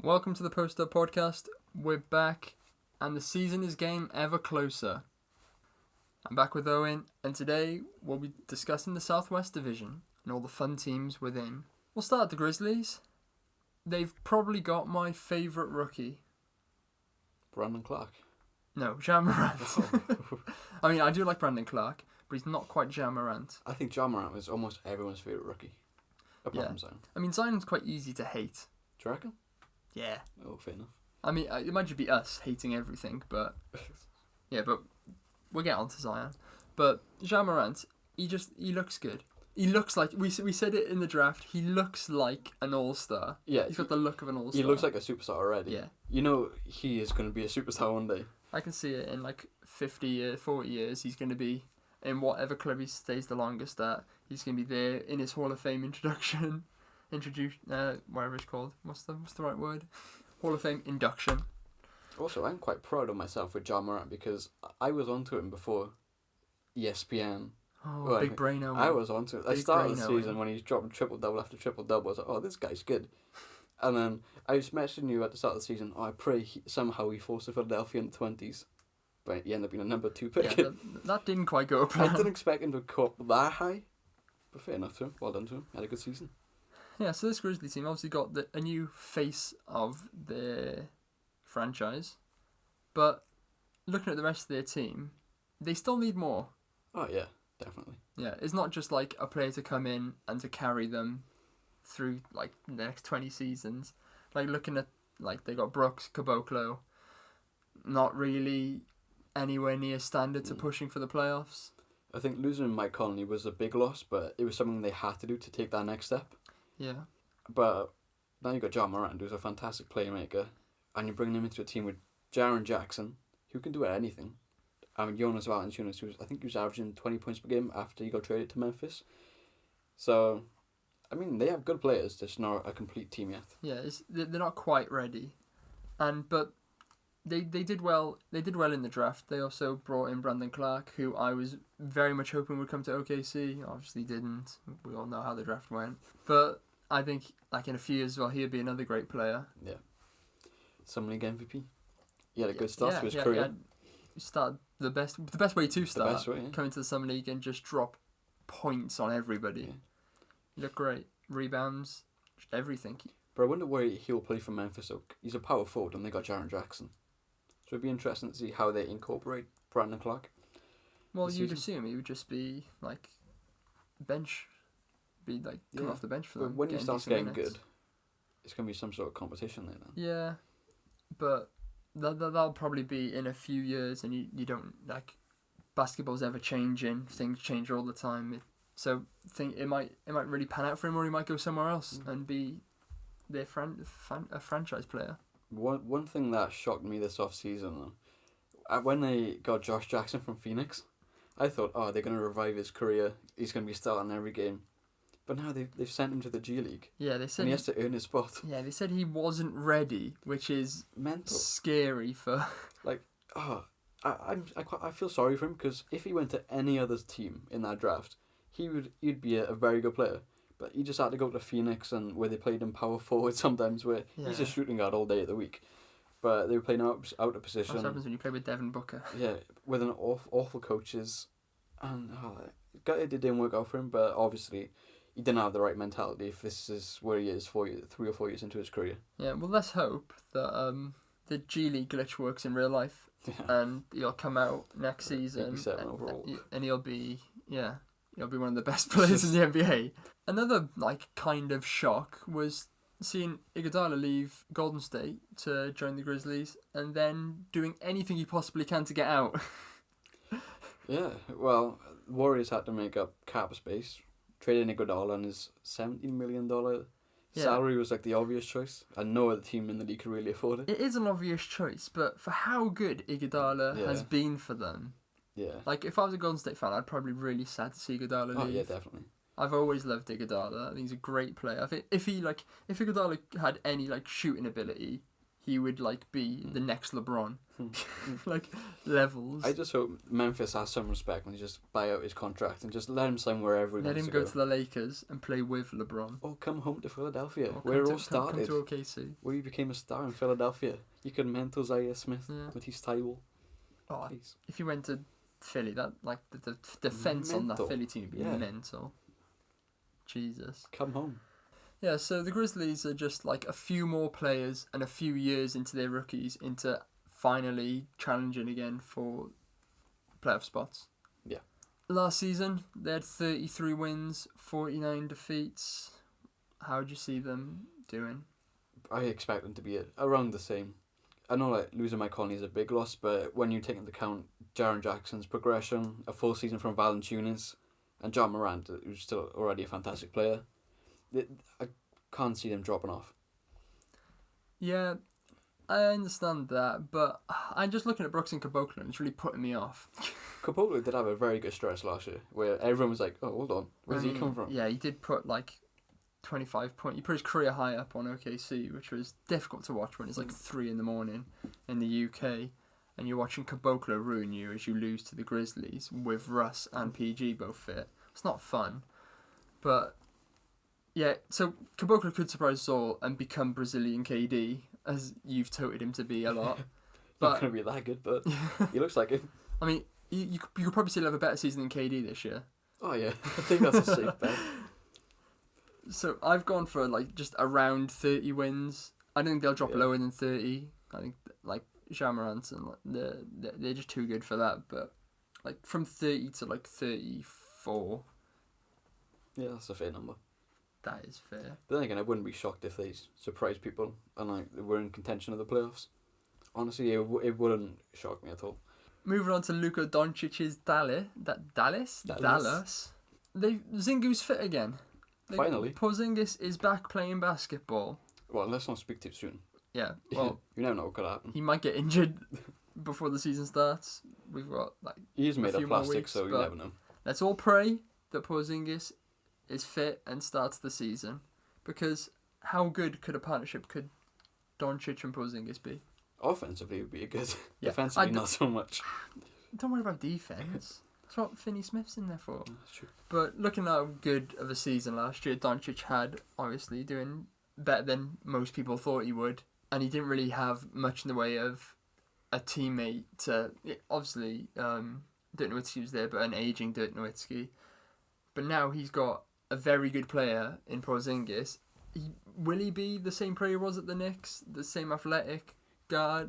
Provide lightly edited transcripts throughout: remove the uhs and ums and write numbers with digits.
Welcome to the PostUp podcast. We're back, and the season is getting ever closer. I'm back with Owen, and today we'll be discussing the Southwest Division and all the fun teams within. We'll start at the Grizzlies. They've probably got my favourite rookie. Brandon Clark. No, Ja Morant. I mean, I do like Brandon Clark, but he's not quite Ja Morant. I think Ja Morant was almost everyone's favourite rookie. Apart from Zion. I mean, Zion's quite easy to hate. Do you reckon? Yeah. Oh, fair enough. I mean, it might just be us hating everything, but... yeah, but we'll get on to Zion. But Ja Morant, he looks good. He looks like... We said it in the draft, he looks like an all-star. Yeah. He's got the look of an all-star. He looks like a superstar already. Yeah. You know he is going to be a superstar one day. I can see it in like 50 years, 40 years, he's going to be in whatever club he stays the longest at. He's going to be there in his Hall of Fame introduction. Whatever it's called. What's the right word? Hall of Fame induction. Also, I'm quite proud of myself with Ja Morant because I was onto him before ESPN. Oh, big brain Owen. I was onto it. I started the season when he's dropping triple-double after triple-double. I was like, oh, this guy's good. And then I was messaging you at the start of the season, I pray somehow he falls to Philadelphia in the 20s. But he ended up being a number 2 pick. Yeah, that didn't quite go up. I didn't expect him to go up that high. But fair enough to him. Well done to him. Had a good season. Yeah, so this Grizzlies team obviously got a new face of their franchise. But looking at the rest of their team, they still need more. Oh, yeah. Definitely. Yeah, it's not just like a player to come in and to carry them through like the next 20 seasons. Like looking at like they got Brooks, Caboclo, not really anywhere near standard to pushing for the playoffs. I think losing Mike Conley was a big loss, but it was something they had to do to take that next step. Yeah. But now you've got Ja Morant, who's a fantastic playmaker, and you're bringing him into a team with Jaren Jackson, who can do anything. I mean, Jonas Valanciunas, I think he was averaging 20 points per game after he got traded to Memphis. So, I mean, they have good players, just not a complete team yet. Yeah, they're not quite ready, but they did well. They did well in the draft. They also brought in Brandon Clark, who I was very much hoping would come to OKC. Obviously, didn't. We all know how the draft went, but I think like in a few years, well, he'd be another great player. Yeah, Summer League MVP. He had a good start to his career. Yeah. Start the best way to start. The best way, yeah. Come into the Summer League and just drop points on everybody. Yeah. You look great. Rebounds, just everything. But I wonder where he'll play for Memphis. So he's a power forward and they got Jaren Jackson. So it'd be interesting to see how they incorporate Brandon Clark. Well, you'd assume he would just be like bench, come off the bench for them. But when he starts getting minutes. good, it's going to be some sort of competition there then. Yeah, but that'll probably be in a few years, and you don't like basketball's ever changing. Things change all the time. So it might really pan out for him, or he might go somewhere else and be their a franchise player. One thing that shocked me this off-season, when they got Josh Jackson from Phoenix, I thought, oh, they're going to revive his career. He's going to be starting every game. But now they've sent him to the G League. Yeah, they said and he has to earn his spot. Yeah, they said he wasn't ready, which is mental. Scary for. Like, I feel sorry for him because if he went to any other team in that draft, he'd be a very good player. But he just had to go to Phoenix, and where they played him power forward sometimes, where he's a shooting guard all day of the week. But they were playing out of position. What happens when you play with Devin Booker? Yeah, with an awful coaches, and it didn't work out for him. But obviously, he didn't have the right mentality if this is where he is 3 or 4 years into his career. Yeah, well, let's hope that the G League glitch works in real life, and he'll come out next season, 87 overall, and he'll be one of the best players in the NBA. Another kind of shock was seeing Iguodala leave Golden State to join the Grizzlies, and then doing anything he possibly can to get out. Yeah, well, Warriors had to make up cap space. Trading Iguodala and his $17 million salary was the obvious choice, and no other team in the league could really afford it. It is an obvious choice, but for how good Iguodala has been for them, if I was a Golden State fan, I'd probably be really sad to see Iguodala leave. Oh yeah, definitely. I've always loved Iguodala. I think he's a great player. I think if Iguodala had any shooting ability, he would like be the next LeBron, like levels. I just hope Memphis has some respect when they just buy out his contract and just let him sign wherever he Let wants him to go to the Lakers and play with LeBron. Or come home to Philadelphia, Or where it all come started. to OKC. Where you became a star in Philadelphia. You could mentor Zaire Smith with his table. Oh, Jeez. if you went to Philly, that like the defense on that Mental. Philly team would be Yeah. mental. Jesus. Come home. Yeah, so the Grizzlies are just like a few more players and a few years into their rookies into finally challenging again for playoff spots. Yeah. Last season, they had 33 wins, 49 defeats. How would you see them doing? I expect them to be around the same. I know like losing Mike Conley is a big loss, but when you take into account Jaren Jackson's progression, a full season from Valanciunas, and John Morant, who's still already a fantastic player, I can't see them dropping off. Yeah, I understand that, but I'm just looking at Brooks and Caboclo and it's really putting me off. Caboclo did have a very good stretch last year, where everyone was like, oh, hold on, where's he come from? Yeah, he did put like 25 points. He put his career high up on OKC, which was difficult to watch when it's like 3 a.m. in the UK, and you're watching Caboclo ruin you as you lose to the Grizzlies with Russ and PG both fit. It's not fun, but yeah. So Caboclo could surprise us all and become Brazilian KD, as you've touted him to be a lot. Not going to be that good, but he looks like it. I mean, you could probably still have a better season than KD this year. Oh yeah, I think that's a safe bet. So I've gone for like just around 30 wins. I don't think they'll drop lower than 30. I think like Jamarant and they're just too good for that. But like from 30 to like 34. Yeah, that's a fair number. That is fair. But then again, I wouldn't be shocked if they surprise people and like we're in contention of the playoffs. Honestly, it wouldn't shock me at all. Moving on to Luka Doncic's Dallas. Zingu's fit again. Finally. Porzingis is back playing basketball. Well, let's not speak too soon. Yeah, well, you never know what could happen. he might get injured before the season starts. We've got like He's made a of few more plastic, weeks, so you but never know. let's all pray that Porzingis is fit and starts the season, because how good could a partnership could Doncic and Porzingis be? Offensively, it would be good. Yeah, Defensively, not so much. Don't worry about defense. That's what Finney Smith's in there for. That's true. But looking at how good of a season last year Doncic had, obviously doing better than most people thought he would, and he didn't really have much in the way of a teammate to, obviously, Dirk Nowitzki was there, but an aging Dirk Nowitzki. But now he's got a very good player in Porzingis. Will he be the same player he was at the Knicks? The same athletic a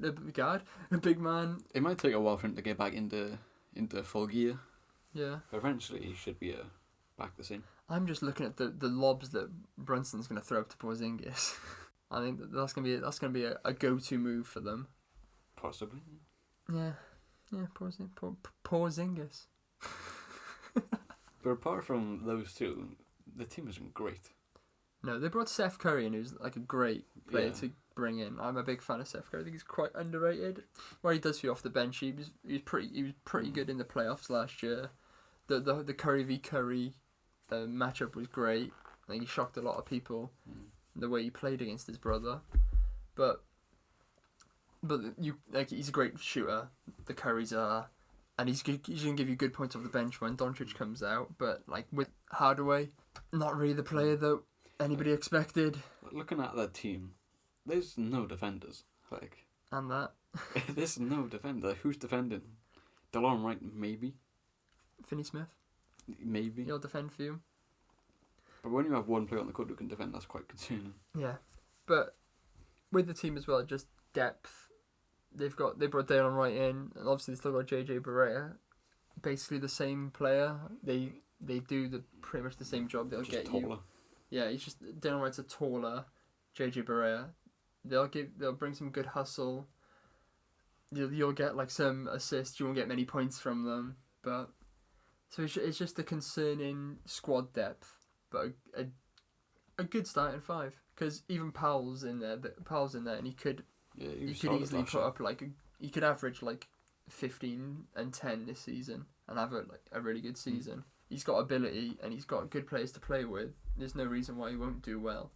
big man? It might take a while for him to get back into full gear. Yeah. But eventually, he should be back the same. I'm just looking at the lobs that Brunson's going to throw up to Porzingis. I think that's going to be a go-to move for them. Possibly. Yeah, Porzingis. But apart from those two, the team isn't great. No, they brought Seth Curry in, who's like a great player to bring in. I'm a big fan of Seth Curry. I think he's quite underrated. What he does for you off the bench, he was pretty good in the playoffs last year. The Curry v Curry matchup was great. I think he shocked a lot of people the way he played against his brother. But he's a great shooter. The Currys are, and he's gonna give you good points off the bench when Doncic comes out. But like with Hardaway, not really the player that anybody expected. Looking at that team, there's no defenders. And that. There's no defender. Who's defending? DeLon Wright, maybe. Finney Smith. Maybe. He'll defend for you. But when you have one player on the court who can defend, that's quite concerning. Yeah, but with the team as well, just depth. They brought Daylon Wright in, and obviously they still got JJ Barea. Basically the same player. They do pretty much the same job. They'll just get taller. you. Yeah, he's just Daylon Wright's a taller JJ Barea. They'll bring some good hustle. You'll get like some assists. You won't get many points from them, but so it's just a concerning squad depth, but a good starting five, because even Powell's in there, and he could easily put up he could average like 15 and 10 this season and have a really good season. He's got ability and he's got good players to play with. There's no reason why he won't do well.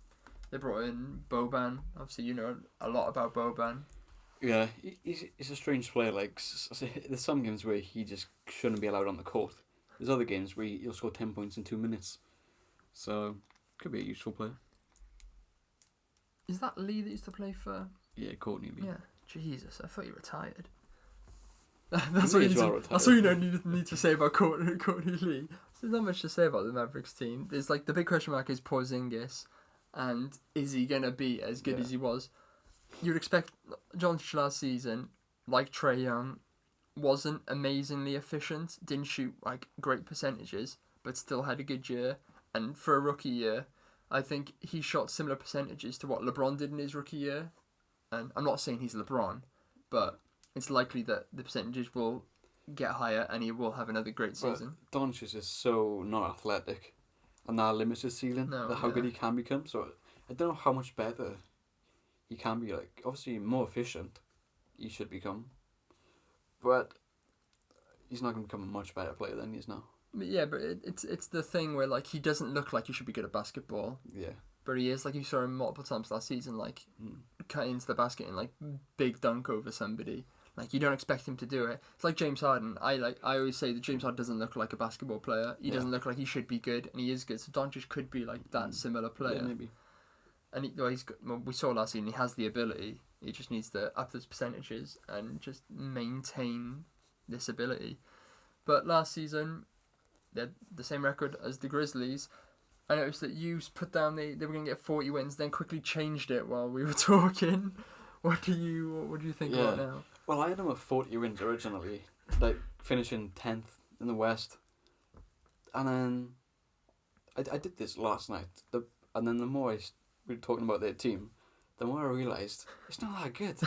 They brought in Boban. Obviously, you know a lot about Boban. Yeah, he's a strange player. Like, there's some games where he just shouldn't be allowed on the court. There's other games where he'll score 10 points in 2 minutes. So, could be a useful player. Is that Lee that used to play for? Yeah, Courtney Lee. Yeah. Jesus, I thought he retired. That's what you need to say about Courtney Lee. There's not much to say about the Mavericks team. There's like the big question mark is Porzingis, and is he gonna be as good as he was? You'd expect Doncic last season, like Trae Young, wasn't amazingly efficient, didn't shoot like great percentages, but still had a good year. And for a rookie year, I think he shot similar percentages to what LeBron did in his rookie year. And I'm not saying he's LeBron, but it's likely that the percentages will get higher and he will have another great season. But Doncic is so not athletic, and that limits his ceiling, how good he can become. So I don't know how much better he can be. Like, obviously more efficient he should become, but he's not going to become a much better player than he is now. Yeah, but it's the thing where like he doesn't look like he should be good at basketball. Yeah. But he is. Like, you saw him multiple times last season, like cut into the basket and like big dunk over somebody. Like, you don't expect him to do it. It's like James Harden. I always say that James Harden doesn't look like a basketball player. He doesn't look like he should be good, and he is good. So Doncic could be like that similar player. Yeah, maybe. And we saw last season he has the ability. He just needs to up his percentages and just maintain this ability. But last season, they had the same record as the Grizzlies. I noticed that you put down they were going to get 40 wins, then quickly changed it while we were talking. What do you think about now? Well, I had them at 40 wins originally, like finishing 10th in the West, and then I did this last night. And then the more we were talking about their team, the more I realised it's not that good.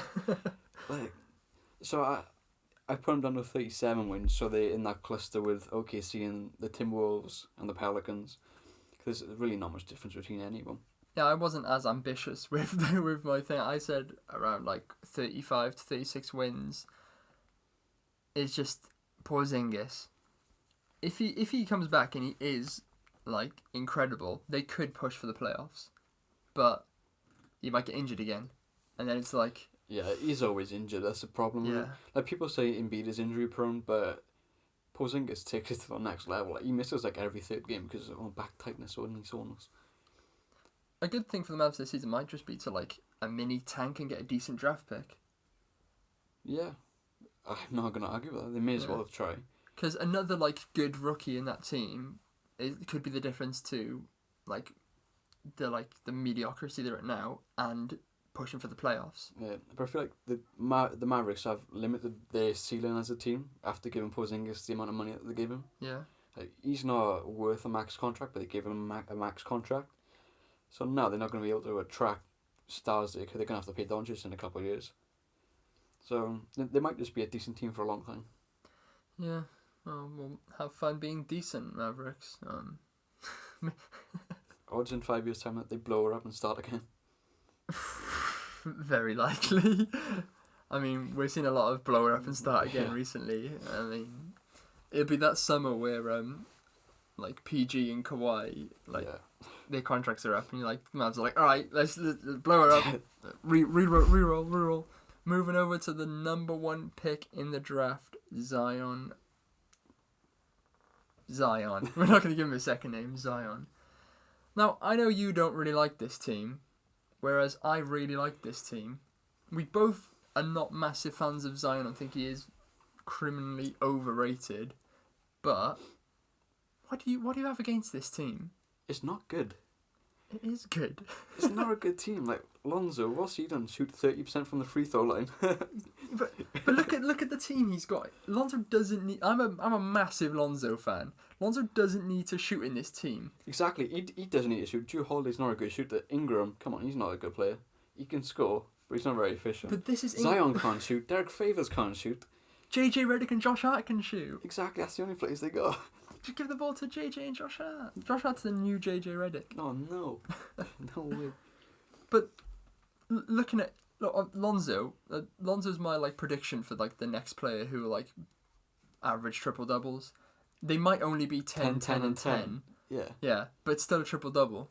So I put them down to 37 wins, so they're in that cluster with OKC and the Timberwolves and the Pelicans. There's really not much difference between any of them. Yeah, I wasn't as ambitious with my thing. I said around like 35 to 36 wins. It's just Porzingis. If he comes back and he is like incredible, they could push for the playoffs. But he might get injured again, and then it's like... Yeah, he's always injured. That's the problem. Yeah. Like, people say Embiid is injury prone, but Porzingis takes it to the next level. Like, he misses like every third game because of back tightness or knee soreness. A good thing for the Mavs this season might just be to like a mini tank and get a decent draft pick. Yeah, I'm not gonna argue with that. They may as well try. Because another like good rookie in that team, it could be the difference to like the mediocrity they're at now and pushing for the playoffs. Yeah, but I feel like the Mavericks have limited their ceiling as a team after giving Porzingis the amount of money that they gave him. Yeah. Like, he's not worth a max contract, but they gave him a max contract. So now they're not going to be able to attract stars there because they're going to have to pay Doncic in a couple of years. So they might just be a decent team for a long time. Yeah. We'll have fun being decent, Mavericks. Odds in 5 years' time that they blow her up and start again. Very likely. I mean, we've seen a lot of blow her up and start again recently. I mean, it'll be that summer where like PG and Kawhi, like their contracts are up, and you're like, Mavs are like, all right, let's blow her up, reroll. Moving over to the number 1 pick in the draft, Zion. We're not going to give him a second name, Zion. Now, I know you don't really like this team, whereas I really like this team. We both are not massive fans of Zion. I think he is criminally overrated. But what do you have against this team? It's not good. It is good. It's not a good team. Like, Lonzo, what's he done? Shoot 30% from the free throw line. but look at the team he's got. Lonzo doesn't need. I'm a massive Lonzo fan. Lonzo doesn't need to shoot in this team. Exactly. He doesn't need to shoot. Drew Holiday's not a good shooter. Ingram, come on, he's not a good player. He can score, but he's not very efficient. But this is Zion can't shoot. Derek Favors can't shoot. JJ Redick and Josh Hart can shoot. Exactly. That's the only players they got. Just give the ball to JJ and Josh Hart. Josh Hart's the new JJ Redick. Oh no, no way. But looking at Lonzo, Lonzo's my like prediction for like the next player who will like average triple doubles. They might only be 10, 10, and 10. Yeah. Yeah, but it's still a triple double.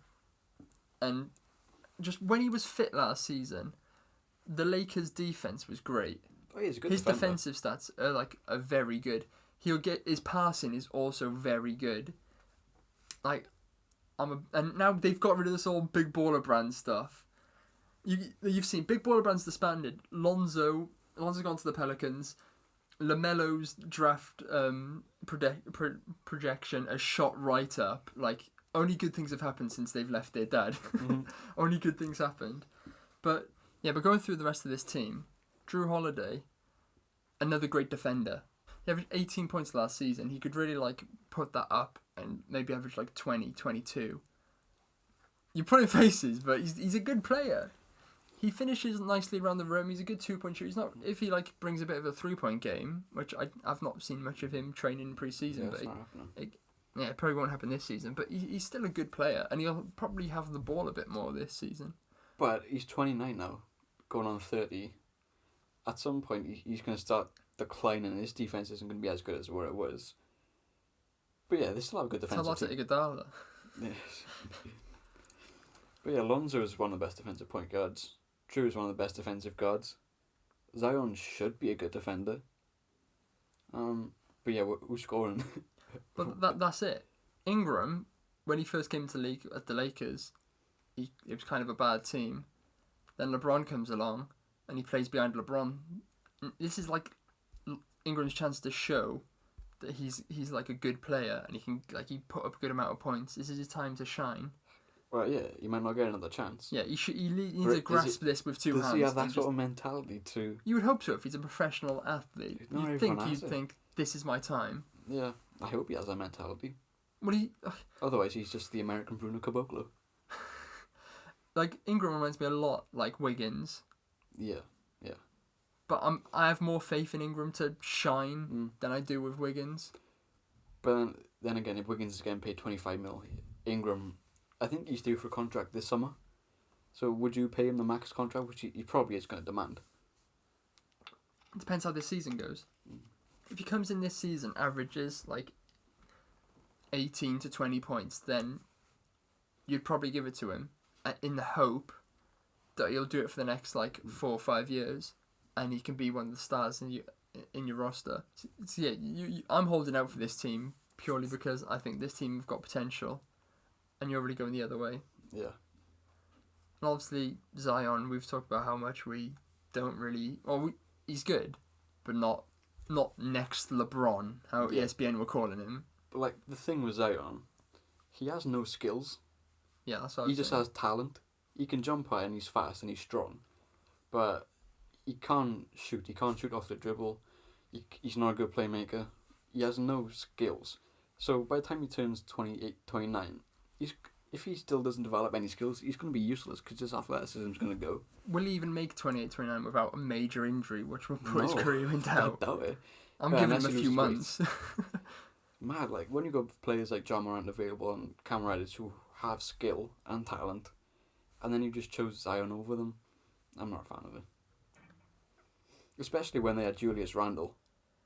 And just when he was fit last season, the Lakers' defense was great. Oh, he's a good His defender. defensive stats are very good. His passing is also very good. Like, and now they've got rid of this all big baller brand stuff. You've seen big baller brands disbanded. Lonzo's gone to the Pelicans. LaMelo's draft projection has shot right up. Like, only good things have happened since they've left their dad. Mm-hmm. Only good things happened. But going through the rest of this team, Drew Holiday, another great defender. He averaged 18 points last season. He could really like put that up and maybe average like 20, 22. You put in faces, but he's a good player. He finishes nicely around the rim. He's a good 2-point shooter. He's not, if he like brings a bit of a 3-point game, which I've not seen much of him training in pre-season, Yeah, but it's not happening. it probably won't happen this season. But he's still a good player, and he'll probably have the ball a bit more this season. But he's 29 now, going on 30. At some point, he's going to start declining, and his defense isn't going to be as good as where it was. But yeah, they still have a good defensive team. Iguodala. Yes. But yeah, Lonzo is one of the best defensive point guards. Drew is one of the best defensive guards. Zion should be a good defender. But yeah, who's scoring? But that's it. Ingram, when he first came to the league at the Lakers, it was kind of a bad team. Then LeBron comes along, and he plays behind LeBron. This is like Ingram's chance to show that he's like a good player, and he put up a good amount of points. This is his time to shine. Well, yeah, he might not get another chance. Yeah, he needs to grasp this with two hands. Does he have that sort of mentality too? You would hope so if he's a professional athlete. You'd think this is my time. Yeah, I hope he has that mentality. What do you? Otherwise, he's just the American Bruno Caboclo. Like, Ingram reminds me a lot like Wiggins. Yeah. But I have more faith in Ingram to shine than I do with Wiggins. But then again, if Wiggins is getting paid 25 mil, Ingram, I think he's due for a contract this summer. So would you pay him the max contract, which he probably is going to demand? It depends how this season goes. If he comes in this season, averages like 18 to 20 points, then you'd probably give it to him in the hope that he'll do it for the next like 4 or 5 years, and he can be one of the stars in your roster. So yeah, I'm holding out for this team purely because I think this team have got potential, and you're really going the other way. Yeah. And obviously Zion, we've talked about how much we don't really. Well, he's good, but not next LeBron, how ESPN were calling him. But like the thing with Zion, he has no skills. Yeah, that's what he just has talent. He can jump high and he's fast and he's strong, but he can't shoot. He can't shoot off the dribble. He's not a good playmaker. He has no skills. So by the time he turns 28, 29, if he still doesn't develop any skills, he's going to be useless because his athleticism is going to go. Will he even make 28, 29 without a major injury, which will put his career in doubt? I doubt it. I'm giving him a few months. Mad, like when you got players like John Morant available and Cam Reddish who have skill and talent, and then you just chose Zion over them, I'm not a fan of it. Especially when they had Julius Randle,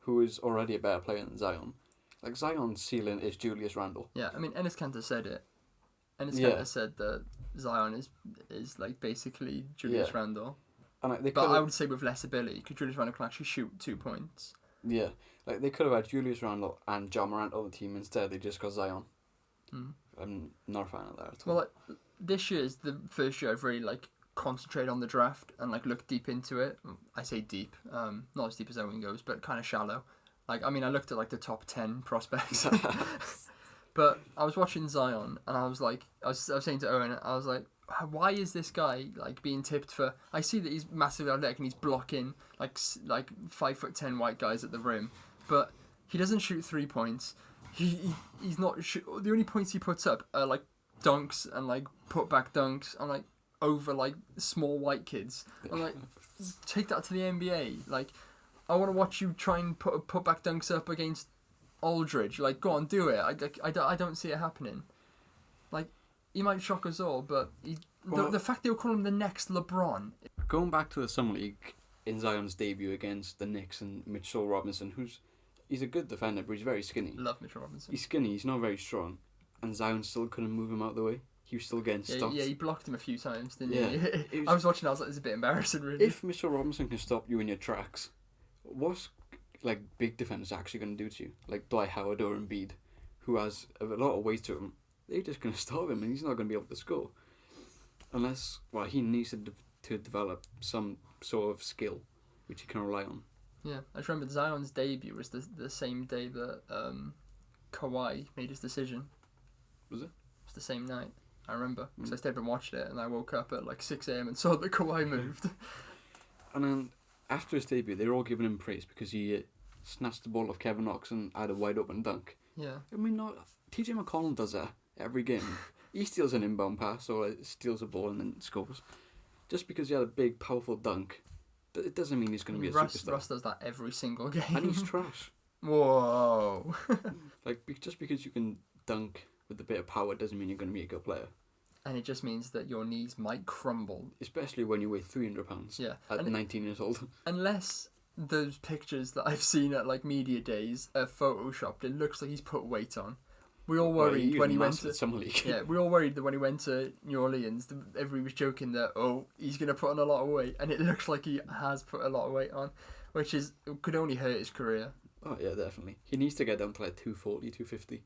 who is already a better player than Zion. Like Zion's ceiling is Julius Randle. Yeah, I mean Enes Kanter said it. Enes Kanter said that Zion is like basically Julius Randle. And I would say with less ability, because Julius Randle can actually shoot 2 points. Yeah, like they could have had Julius Randle and John Morant on the team instead. They just got Zion. I'm not a fan of that at all. Well, like, this year is the first year I've really like concentrated on the draft and like looked deep into it. I say deep, not as deep as Owen goes, but kind of shallow. Like, I mean, I looked at like the top 10 prospects. But I was watching Zion, and I was like, I was saying to Owen, I was like, why is this guy like being tipped for? I see that he's massively athletic and he's blocking like 5'10" white guys at the rim, but he doesn't shoot 3 points. He's not the only points he puts up are like dunks and like putback dunks and like over like small white kids. I'm like, take that to the NBA. Like, I want to watch you try and put putback dunks up against Aldridge. Like, go on, do it. I don't see it happening. Like, he might shock us all, but the fact they were calling him the next LeBron. Going back to the Summer League in Zion's debut against the Knicks and Mitchell Robinson, he's a good defender, but he's very skinny. Love Mitchell Robinson. He's skinny, he's not very strong, and Zion still couldn't move him out of the way. he was still getting stopped. Yeah, he blocked him a few times, didn't Yeah, he? I was watching, I was like, it's a bit embarrassing, really. If Mitchell Robinson can stop you in your tracks, what's like big defenders actually going to do to you? Like Dwight Howard or Embiid, who has a lot of weight to him. They're just going to stop him, and he's not going to be able to score. Unless, well, he needs to develop some sort of skill, which he can rely on. Yeah, I just remember Zion's debut was the same day that Kawhi made his decision. Was it? It was the same night. I remember, because I stayed up and watched it, and I woke up at like 6 a.m. and saw that Kawhi moved. And then, after his debut, they were all giving him praise because he snatched the ball off Kevin Knox and had a wide open dunk. Yeah. I mean, TJ McConnell does that every game. He steals an inbound pass or steals a ball and then scores. Just because he had a big, powerful dunk, it doesn't mean he's going to be a superstar. Russ does that every single game. And he's trash. Whoa. Just because you can dunk with a bit of power doesn't mean you're going to be a good player. And it just means that your knees might crumble. Especially when you weigh 300 pounds. Yeah. At 19 years old. Unless those pictures that I've seen at like media days are photoshopped, it looks like he's put weight on. We all worried when he went to Summer League. Yeah, we all worried that when he went to New Orleans, everybody was joking that he's gonna put on a lot of weight, and it looks like he has put a lot of weight on, which could only hurt his career. Oh yeah, definitely. He needs to get down to like 240, 250.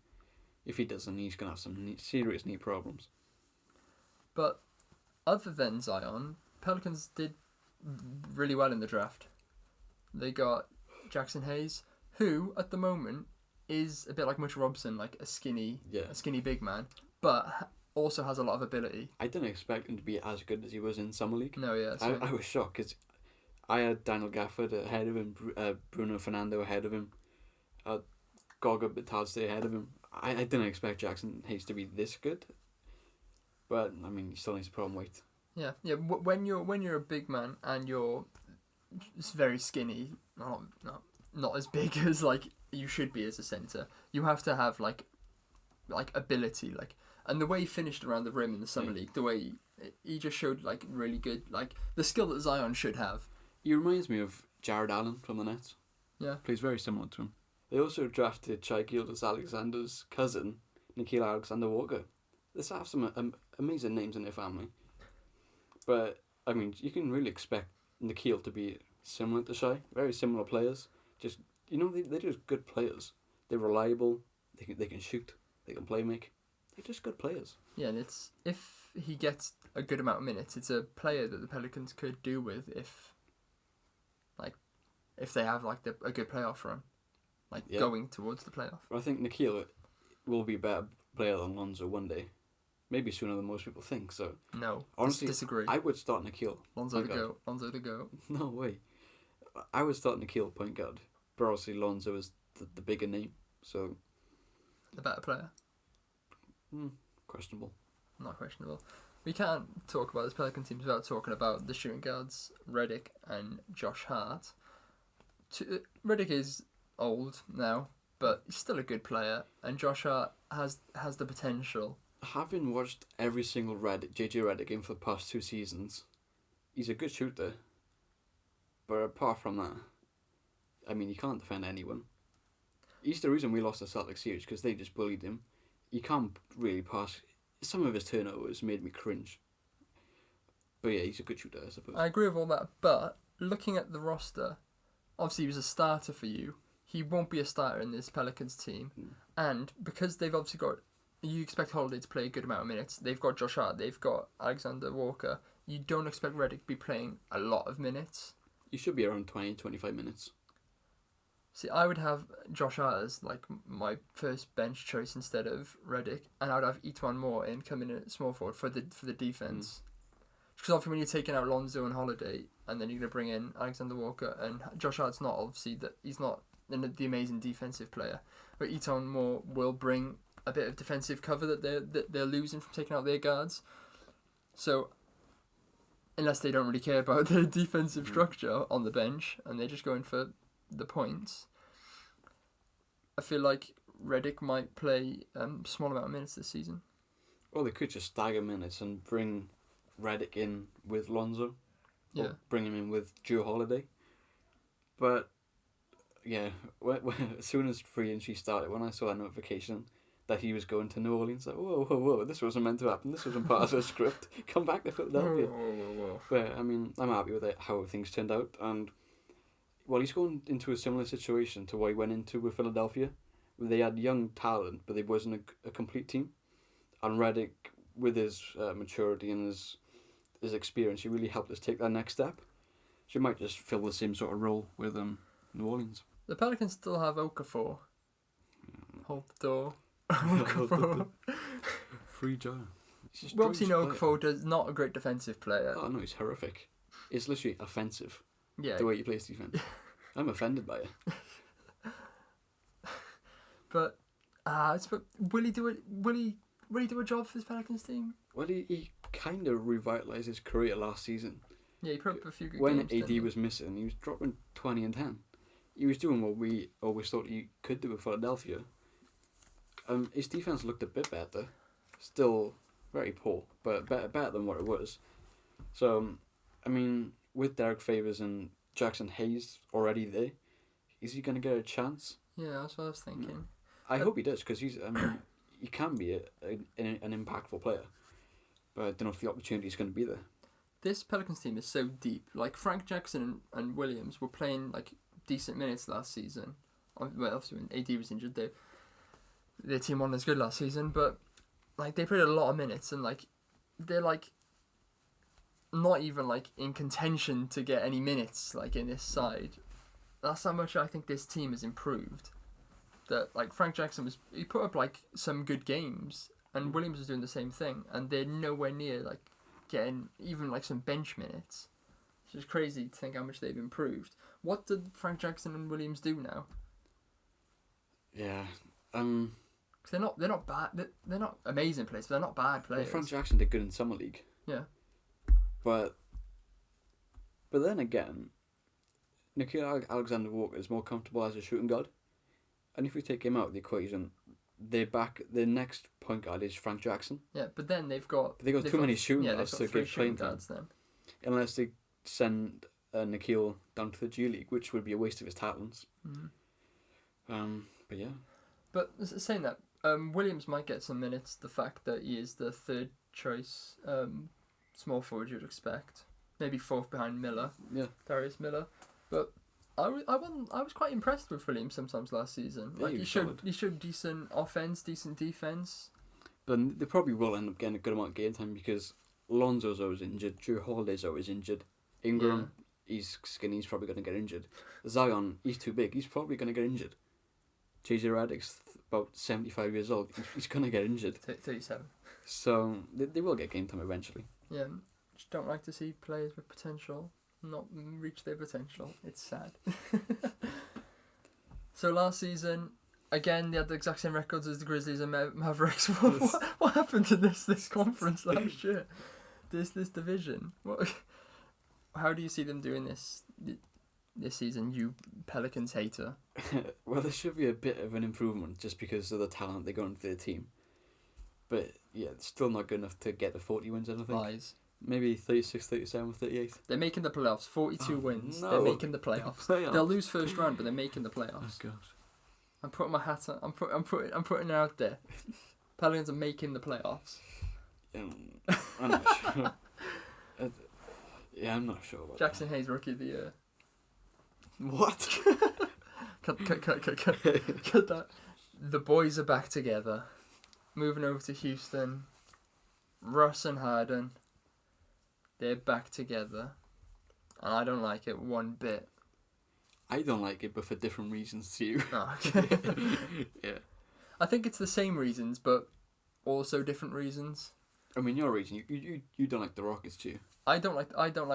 If he doesn't, he's gonna have some serious knee problems. But other than Zion, Pelicans did really well in the draft. They got Jackson Hayes, who at the moment is a bit like Mitchell Robinson, like a skinny big man, but also has a lot of ability. I didn't expect him to be as good as he was in Summer League. No, yeah. I was shocked because I had Daniel Gafford ahead of him, Bruno Fernando ahead of him, Goga Bitadze ahead of him. I didn't expect Jackson Hayes to be this good, but I mean, he still needs to put on weight. Yeah. When you're a big man and you're very skinny, not as big as like you should be as a centre, you have to have like ability, and the way he finished around the rim in the Summer League, the way he just showed like really good, like the skill that Zion should have. He reminds me of Jared Allen from the Nets. Yeah. Plays very similar to him. They also drafted Shai Gilgeous-Alexander's cousin, Nickeil Alexander-Walker. They have some amazing names in their family. But, I mean, you can really expect Nickeil to be similar to Shai. Very similar players. Just, they're just good players. They're reliable. They can shoot. They can play make. They're just good players. Yeah, and if he gets a good amount of minutes, it's a player that the Pelicans could do with if they have a good playoff run, going towards the playoff. I think Nickeil will be a better player than Lonzo one day. Maybe sooner than most people think. So no, honestly, disagree. I would start Nickeil. Lonzo the goat. No way. I would start Nickeil point guard, but obviously Lonzo is the bigger name, so the better player. Questionable. Not questionable. We can't talk about this Pelican team without talking about the shooting guards, Redick and Josh Hart. Redick is old now, but he's still a good player, and Josh Hart has the potential. Having watched every single JJ Redick game for the past 2 seasons, he's a good shooter. But apart from that, I mean, he can't defend anyone. He's the reason we lost the Celtics series, because they just bullied him. He can't really pass. Some of his turnovers made me cringe. But yeah, he's a good shooter, I suppose. I agree with all that, but looking at the roster, obviously he was a starter for you. He won't be a starter in this Pelicans team. And because they've obviously got... You expect Holiday to play a good amount of minutes. They've got Josh Hart. They've got Alexander Walker. You don't expect Redick to be playing a lot of minutes. He should be around 20, 25 minutes. See, I would have Josh Hart as my first bench choice instead of Redick, and I would have Etuan Moore in coming in at small forward for the defense. Because obviously when you're taking out Lonzo and Holiday, and then you're gonna bring in Alexander Walker, and Josh Hart's not obviously he's not the amazing defensive player, but Etuan Moore will bring a bit of defensive cover that they're losing from taking out their guards. So unless they don't really care about the defensive structure on the bench and they're just going for the points, I feel like Redick might play a small amount of minutes this season. Well, they could just stagger minutes and bring Redick in with Lonzo. Or bring him in with Drew Holiday. But, yeah, as soon as free agency started, when I saw that notification that he was going to New Orleans. Like, whoa, this wasn't meant to happen. This wasn't part of the script. Come back to Philadelphia. Whoa. But, I mean, I'm happy with how things turned out. And, well, he's going into a similar situation to what he went into with Philadelphia. Where they had young talent, but they wasn't a complete team. And Redick, with his maturity and his experience, he really helped us take that next step. So he might just fill the same sort of role with New Orleans. The Pelicans still have Okafor. Hold the door. Okafor. Free John. We obviously know Okafor is not a great defensive player. Oh no, he's horrific. It's literally offensive. Yeah. The way he plays defense. I'm offended by it. But will he do it? Will he do a job for this Pelicans team? Well, he kind of revitalised his career last season. Yeah, he put up a few good when games. AD was missing, he was dropping 20 and 10. He was doing what we always thought he could do with Philadelphia. His defense looked a bit better. Still very poor, but better than what it was. So, I mean, with Derek Favors and Jackson Hayes already there, is he going to get a chance? Yeah, that's what I was thinking. I hope he does, because he can be an impactful player. But I don't know if the opportunity is going to be there. This Pelicans team is so deep. Like, Frank Jackson and Williams were playing, like, decent minutes last season. Well, obviously when AD was injured, their team wasn't as good last season, but, like, they played a lot of minutes, and, like, they're, like, not even, like, in contention to get any minutes, like, in this side. That's how much I think this team has improved. That, like, Frank Jackson he put up, like, some good games, and Williams was doing the same thing, and they're nowhere near, like, getting even, like, some bench minutes. It's just crazy to think how much they've improved. What did Frank Jackson and Williams do now? Yeah, 'Cause they're not bad. They're not amazing players, but they're not bad players. well, Frank Jackson did good in Summer League. Yeah. But then again, Nickeil Alexander-Walker is more comfortable as a shooting guard. And if we take him out of the equation, their next point guard is Frank Jackson. Yeah, but then they've got too many shooting guards to give playing guards then. Unless they send Nickeil down to the G League, which would be a waste of his talents. Mm-hmm. But yeah. But saying that, Williams might get some minutes. The fact that he is the third choice small forward you'd expect, maybe fourth behind Miller. Yeah. Darius Miller, but. I was quite impressed with Williams sometimes last season. Yeah, Like he showed decent offense, decent defense. But they probably will end up getting a good amount of game time because Lonzo's always injured, Drew Holiday's always injured, Ingram, he's skinny, he's probably going to get injured. Zion, he's too big, he's probably going to get injured. JJ Redick's about 75 years old, he's going to get injured. 37. So they will get game time eventually. Yeah, just don't like to see players with potential not reach their potential. It's sad. So last season, again, they had the exact same records as the Grizzlies and Mavericks. What happened to this conference last year? This division. How do you see them doing this season, you Pelicans hater? Well, there should be a bit of an improvement just because of the talent they got into their team. But yeah, it's still not good enough to get the 40 wins, I don't think. Lies. Maybe 36, 37, 38. They're making the playoffs. 42 wins. No. They're making the playoffs. They'll lose first round, but they're making the playoffs. Oh god. I'm putting my hat on. I'm putting it out there. Pelicans are making the playoffs. I'm not sure. I'm not sure about Jackson Hayes, Rookie of the Year. What? Cut that. The boys are back together. Moving over to Houston. Russ and Harden. They're back together. And I don't like it one bit. I don't like it, but for different reasons too. Oh, okay. Yeah. I think it's the same reasons, but also different reasons. I mean, your reason, you don't like the Rockets too. I don't like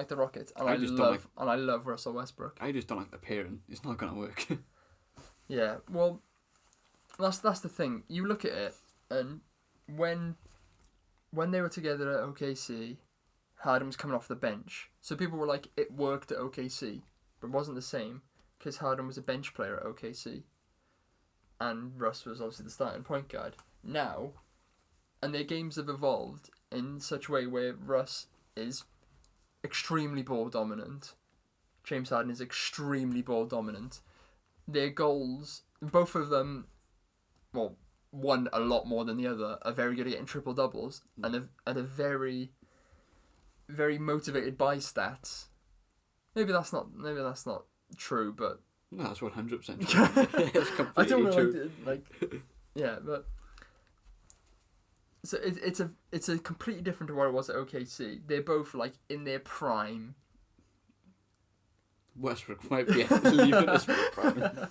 the Rockets, and I love Russell Westbrook. I just don't like the pairing. It's not gonna work. Yeah, well, that's the thing. You look at it, and when they were together at OKC, Harden was coming off the bench, so people were like, it worked at OKC, but it wasn't the same because Harden was a bench player at OKC, and Russ was obviously the starting point guard. Now, and their games have evolved in such a way where Russ is extremely ball dominant. James Harden is extremely ball dominant. Their goals, both of them, well, one a lot more than the other are very good at getting triple doubles and are very, very motivated by stats. Maybe that's not true, but no, that's 100% true. It's completely I don't know, true. Yeah, but so it's a completely different to what it was at OKC. They're both like in their prime. Westbrook might be leaving us prime.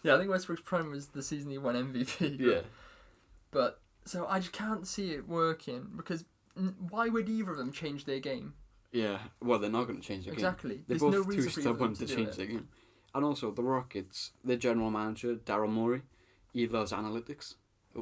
Yeah, I think Westbrook's prime was the season he won MVP. Yeah. But so I just can't see it working because why would either of them change their game? Yeah, well, they're not going to change their game. Exactly. They're There's both no too reason for either of stubborn them to do change it. their game. And also, the Rockets, their general manager, Daryl Morey, he loves analytics.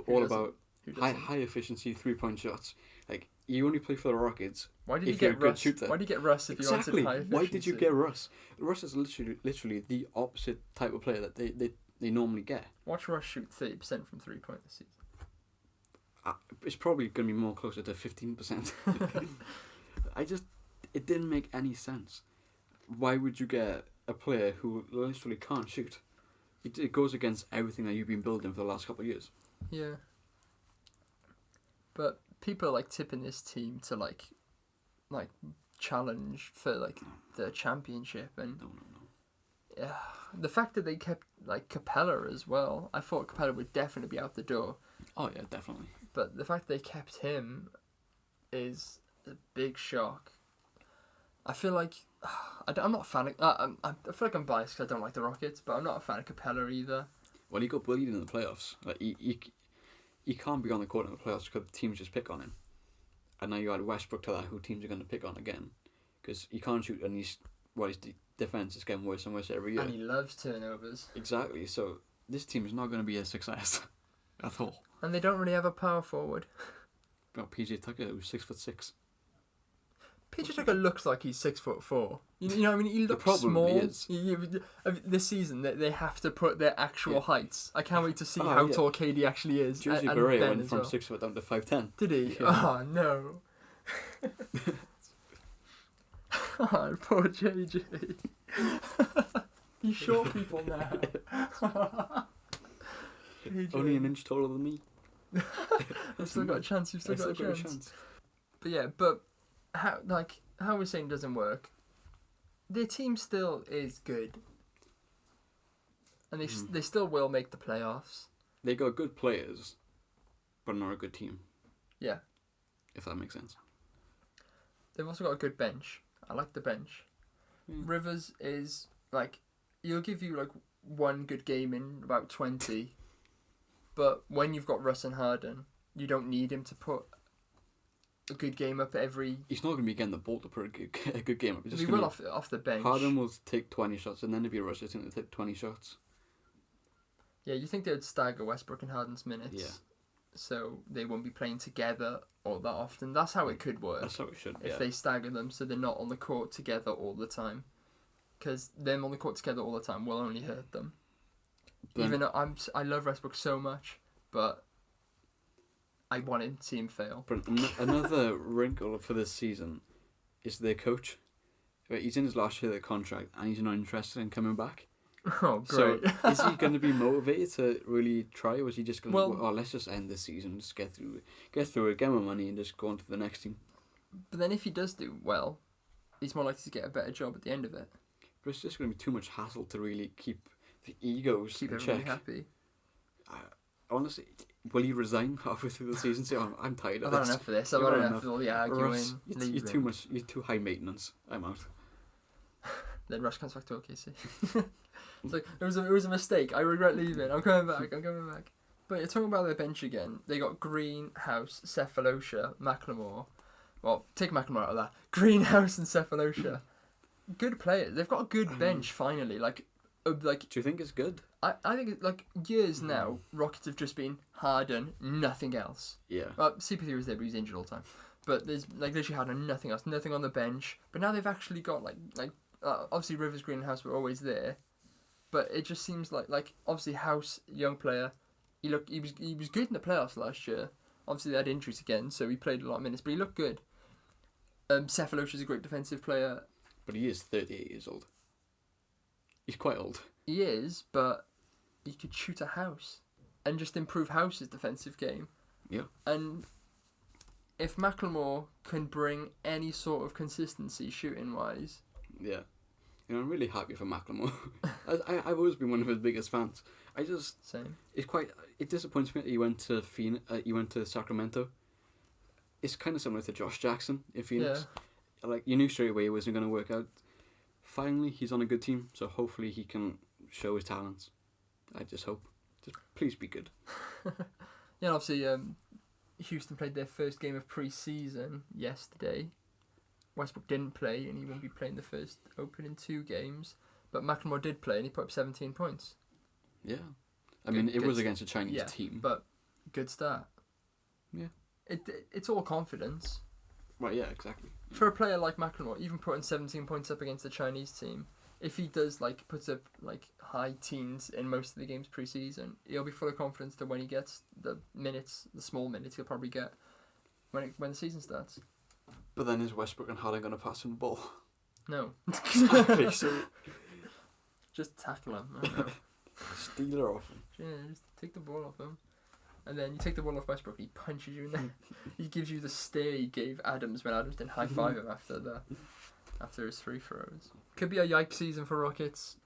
All about high efficiency 3-point shots. Like, you only play for the Rockets Why did if you you're get a good Russ? shooter. Why did you get Russ if Exactly. you wanted high efficiency? Why did you get Russ? Russ is literally the opposite type of player that they normally get. Watch Russ shoot 30% from 3-point this season. It's probably going to be more closer to 15%. It didn't make any sense. Why would you get a player who literally can't shoot? It goes against everything that you've been building for the last couple of years. Yeah. But people are like tipping this team to like challenge for like the championship and No. yeah, the fact that they kept like Capella as well. I thought Capella would definitely be out the door, Oh yeah, definitely. but the fact they kept him is a big shock. I feel like I'm not a fan of. I feel like I'm biased because I don't like the Rockets, but I'm not a fan of Capella either. Well, he got bullied in the playoffs. Like he can't be on the court in the playoffs because teams just pick on him. And now you add Westbrook to that, who teams are going to pick on again, because he can't shoot, and his defense is getting worse and worse every year. And he loves turnovers. Exactly. So this team is not going to be a success at all. And they don't really have a power forward. Got PJ Tucker, who's 6'6". PJ Tucker looks like he's 6'4". You know what I mean? He looks probably small. is. This season, they have to put their actual heights. I can't wait to see Oh, how yeah. tall KD actually is. Jersey and Beret Ben went as from well. 6 foot down to 5'10". Did he? Yeah. Oh no. Oh, poor JJ. He's short people now. JJ. Only an inch taller than me. I've still got a chance. You've still I've got a chance. But yeah, how we're saying doesn't work. Their team still is good, and they still will make the playoffs. They got good players, but not a good team. Yeah. If that makes sense. They've also got a good bench. I like the bench. Yeah. Rivers is like he'll give you like one good game in about 20, but when you've got Russ and Harden, you don't need him to put a good game up every. He's not going to be getting the ball to put a good game up. It's just He gonna will be, off the bench. Harden will take 20 shots, and then if he rushes, he's going to take 20 shots. Yeah, you think they would stagger Westbrook and Harden's minutes? Yeah. So they won't be playing together all that often. That's how it could work. That's how it should. If they stagger them so they're not on the court together all the time. Because them on the court together all the time will only hurt them. Even though I love Westbrook so much, but I want him to see him fail. But another wrinkle for this season is their coach. He's in his last year of the contract, and he's not interested in coming back. Oh, great. So is he going to be motivated to really try, or is he just going to let's just end this season, just get through it, get my money, and just go on to the next team? But then if he does do well, he's more likely to get a better job at the end of it. But it's just going to be too much hassle to really keep the egos Keep in everybody check. happy. Honestly, will he resign halfway through the season? Say, I'm tired of I've had this. enough of this. I've had enough of all the arguing. Russ, you're too much. You're too high maintenance. I'm out. Then Russ comes back to OKC. It's like, it was a mistake. I regret leaving. I'm coming back. But you're talking about their bench again. They got Greenhouse, Cephalosha, McLemore. Well, take McLemore out of that. Greenhouse and Cephalosha. Good players. They've got a good bench finally. Like. Do you think it's good? I think it's like years now. Rockets have just been Harden, nothing else. Yeah. CP3 was there, but he's injured all the time. But there's like literally Harden, nothing else, nothing on the bench. But now they've actually got like obviously Rivers, Greenhouse were always there. But it just seems like obviously House, young player, he was good in the playoffs last year. Obviously they had injuries again, so he played a lot of minutes, but he looked good. Cephalosha's a great defensive player. But he is 38 years old. He's quite old. He is, but he could shoot a house. and just improve House's defensive game. Yeah. And if Macklemore can bring any sort of consistency shooting-wise... Yeah. I'm really happy for Macklemore. I've always been one of his biggest fans. Same. It disappoints me that he went to Sacramento. It's kind of similar to Josh Jackson in Phoenix. Yeah. Like, you knew straight away it wasn't going to work out. Finally, he's on a good team, so hopefully he can show his talents. I just hope. Just please be good. Yeah, and obviously, Houston played their first game of pre-season yesterday. Westbrook didn't play, and he won't be playing the first opening 2 games. But Macklemore did play, and he put up 17 points. Yeah. I mean, it was against a Chinese team. But good start. Yeah. It's all confidence. Right, yeah, exactly. For a player like Macklemore, even putting 17 points up against the Chinese team, if he does, like, puts up, like, high teens in most of the games pre-season, he'll be full of confidence that when he gets the minutes, the small minutes he'll probably get when the season starts. But then is Westbrook and Harden going to pass him the ball? No. Exactly, so... Just tackle him. I don't know. Steal her off him. Yeah, just take the ball off him. And then you take the ball off Westbrook and he punches you in there. He gives you the stare he gave Adams when Adams didn't high-five him after his free throws. Could be a yike season for Rockets.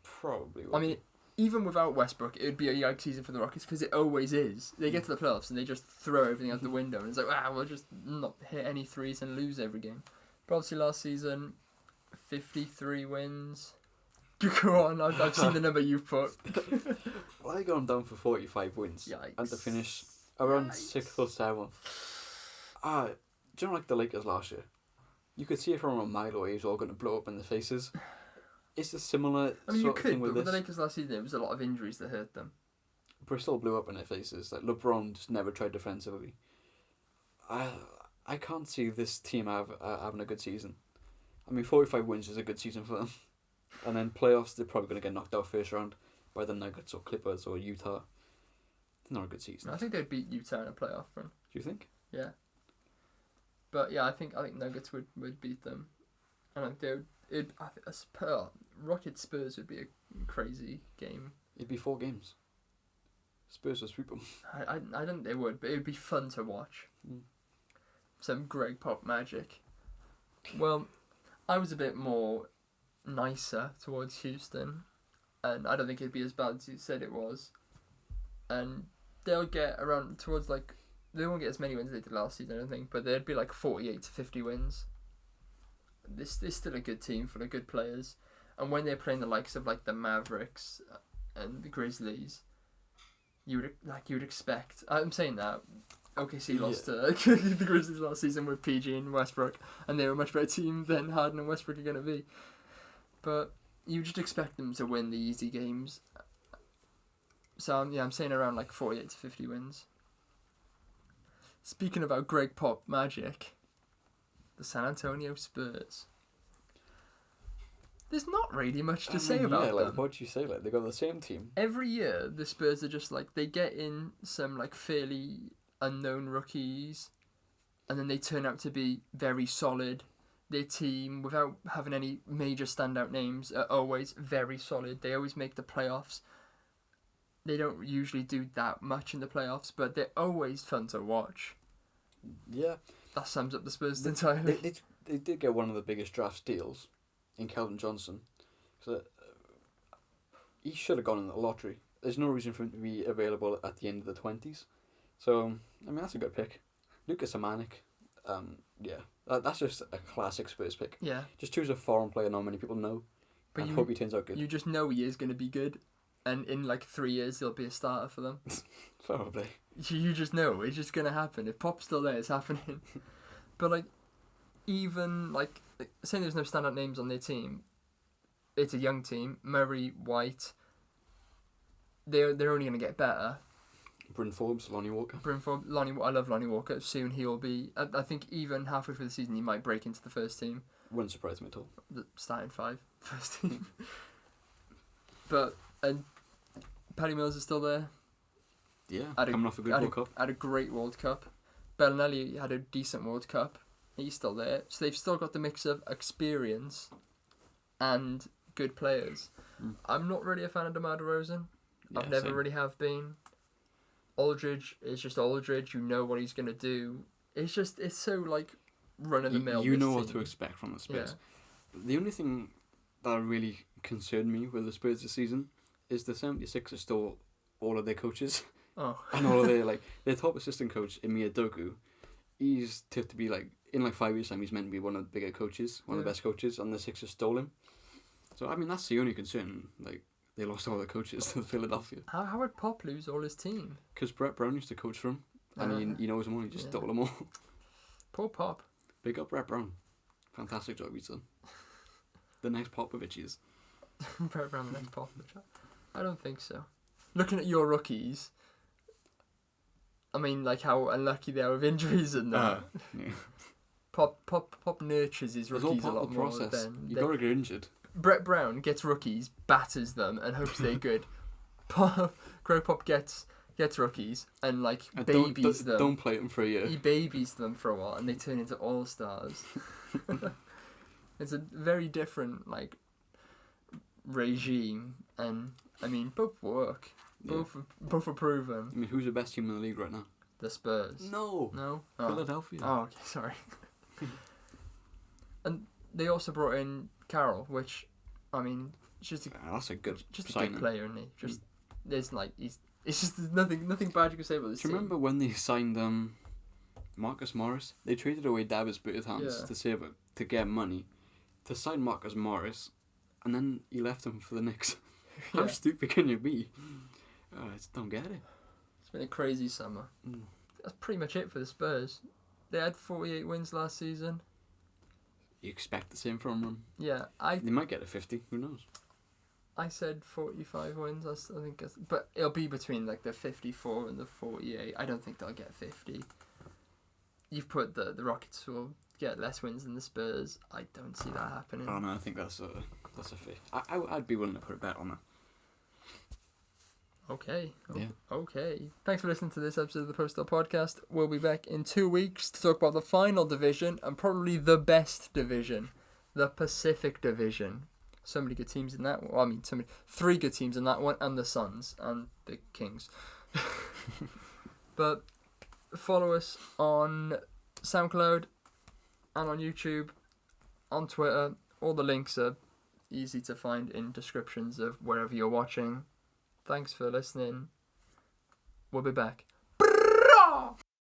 Probably would. I mean, even without Westbrook, it would be a yike season for the Rockets because it always is. They get to the playoffs and they just throw everything out the window. And it's like, we'll just not hit any threes and lose every game. But obviously last season, 53 wins. Go on, I've seen the number you've put. Well, I got them down for 45 wins. Yikes. And to finish around 6th or 7th. Do you know, like the Lakers last year? You could see it from a mile away, it was all going to blow up in their faces. It's a similar sort of thing with this. With the Lakers last season, it was a lot of injuries that hurt them. But it still blew up in their faces. Like, LeBron just never tried defensively. I can't see this team having a good season. I mean, 45 wins is a good season for them. And then playoffs, they're probably going to get knocked out first round by the Nuggets or Clippers or Utah. It's not a good season. I think they'd beat Utah in a playoff run. Do you think? Yeah. But yeah, I think Nuggets would beat them. And Rockets Spurs would be a crazy game. It'd be 4 games. Spurs will sweep them. I don't think they would, but it would be fun to watch. Some Greg Pop magic. Well, I was a bit more nicer towards Houston, and I don't think it'd be as bad as you said it was. And they'll get around towards they won't get as many wins as they did last season, I don't think, but they'd be 48 to 50 wins. This is still a good team full of good players, and when they're playing the likes of the Mavericks and the Grizzlies, you would expect. I'm saying that OKC lost to the Grizzlies last season with PG and Westbrook, and they were a much better team than Harden and Westbrook are going to be. But you just expect them to win the easy games. So I'm saying around 48 to 50 wins. Speaking about Greg Pop magic, the San Antonio Spurs. There's not really much to say about them. What do you say? They got the same team. Every year, the Spurs are just they get in some fairly unknown rookies, and then they turn out to be very solid. Their team, without having any major standout names, are always very solid. They always make the playoffs. They don't usually do that much in the playoffs, but they're always fun to watch. Yeah. That sums up the Spurs entirely. They did get one of the biggest draft steals in Keldon Johnson. So, he should have gone in the lottery. There's no reason for him to be available at the end of the 20s. So, I mean, that's a good pick. Lucas Amanek. Yeah. That's just a classic Spurs pick. Yeah. Just choose a foreign player not many people know. But hope he turns out good. You just know he is going to be good. And in 3 years, he'll be a starter for them. Probably. You just know. It's just going to happen. If Pop's still there, it's happening. But, even, saying there's no standout names on their team, it's a young team. Murray, White, they're only going to get better. Bryn Forbes, Lonnie Walker. I love Lonnie Walker. Soon he'll be... I think even halfway through the season, he might break into the first team. Wouldn't surprise me at all. The starting 5, first team. But... And Patty Mills is still there. Yeah, coming off a good World Cup. Had a great World Cup. Bellinelli had a decent World Cup. He's still there. So they've still got the mix of experience and good players. I'm not really a fan of DeMar DeRozan. I've never really have been. Aldridge is just Aldridge. You know what he's gonna do. It's so like run of the mill. You know what to expect from the Spurs. Yeah. The only thing that really concerned me with the Spurs this season is the 76ers stole all of their coaches. Oh. And all of their top assistant coach, Emir Doku, he's tipped to be in 5 years' time, he's meant to be one of the bigger coaches, one of the best coaches, and the Sixers stole him. So, I mean, that's the only concern. They lost all their coaches to Philadelphia. How would Pop lose all his team? Because Brett Brown used to coach for him, and he knows them all, he just stole them all. Poor Pop. Big up Brett Brown. Fantastic job he's done. The next Popoviches. Brett Brown, the next Popovich. I don't think so. Looking at your rookies, I mean, how unlucky they are with injuries and that. Yeah. Pop nurtures his rookies It's all part a lot of the more process. than You gotta get injured. Brett Brown gets rookies, batters them, and hopes they're good. Pop gets rookies and babies them. Don't play them for a year. He babies them for a while, and they turn into all stars. It's a very different regime, and I mean both work. Both are proven. I mean, who's the best team in the league right now? The Spurs. No. Philadelphia. Oh, okay, sorry. And they also brought in Carroll, which, I mean, that's a good a good player, isn't he? It's just nothing bad you can say about this. Do you remember when they signed Marcus Morris? They traded away Davis Bertans to get money to sign Marcus Morris, and then he left him for the Knicks. How stupid can you be? I just don't get it. It's been a crazy summer. That's pretty much it for the Spurs. They had 48 wins last season. You expect the same from them. Yeah, they might get a 50. Who knows? I said 45 wins. But it'll be between the 54 and the 48. I don't think they'll get 50. You've put the Rockets will get less wins than the Spurs. I don't see that happening. Oh no, I think that's a fair. I'd be willing to put a bet on that. Okay. Yeah. Okay. Thanks for listening to this episode of the PostUp podcast. We'll be back in 2 weeks to talk about the final division and probably the best division, the Pacific Division. So many good teams in that one. Well, I mean, 3 good teams in that one, and the Suns and the Kings. But follow us on SoundCloud and on YouTube, on Twitter. All the links are easy to find in descriptions of wherever you're watching. Thanks for listening. We'll be back.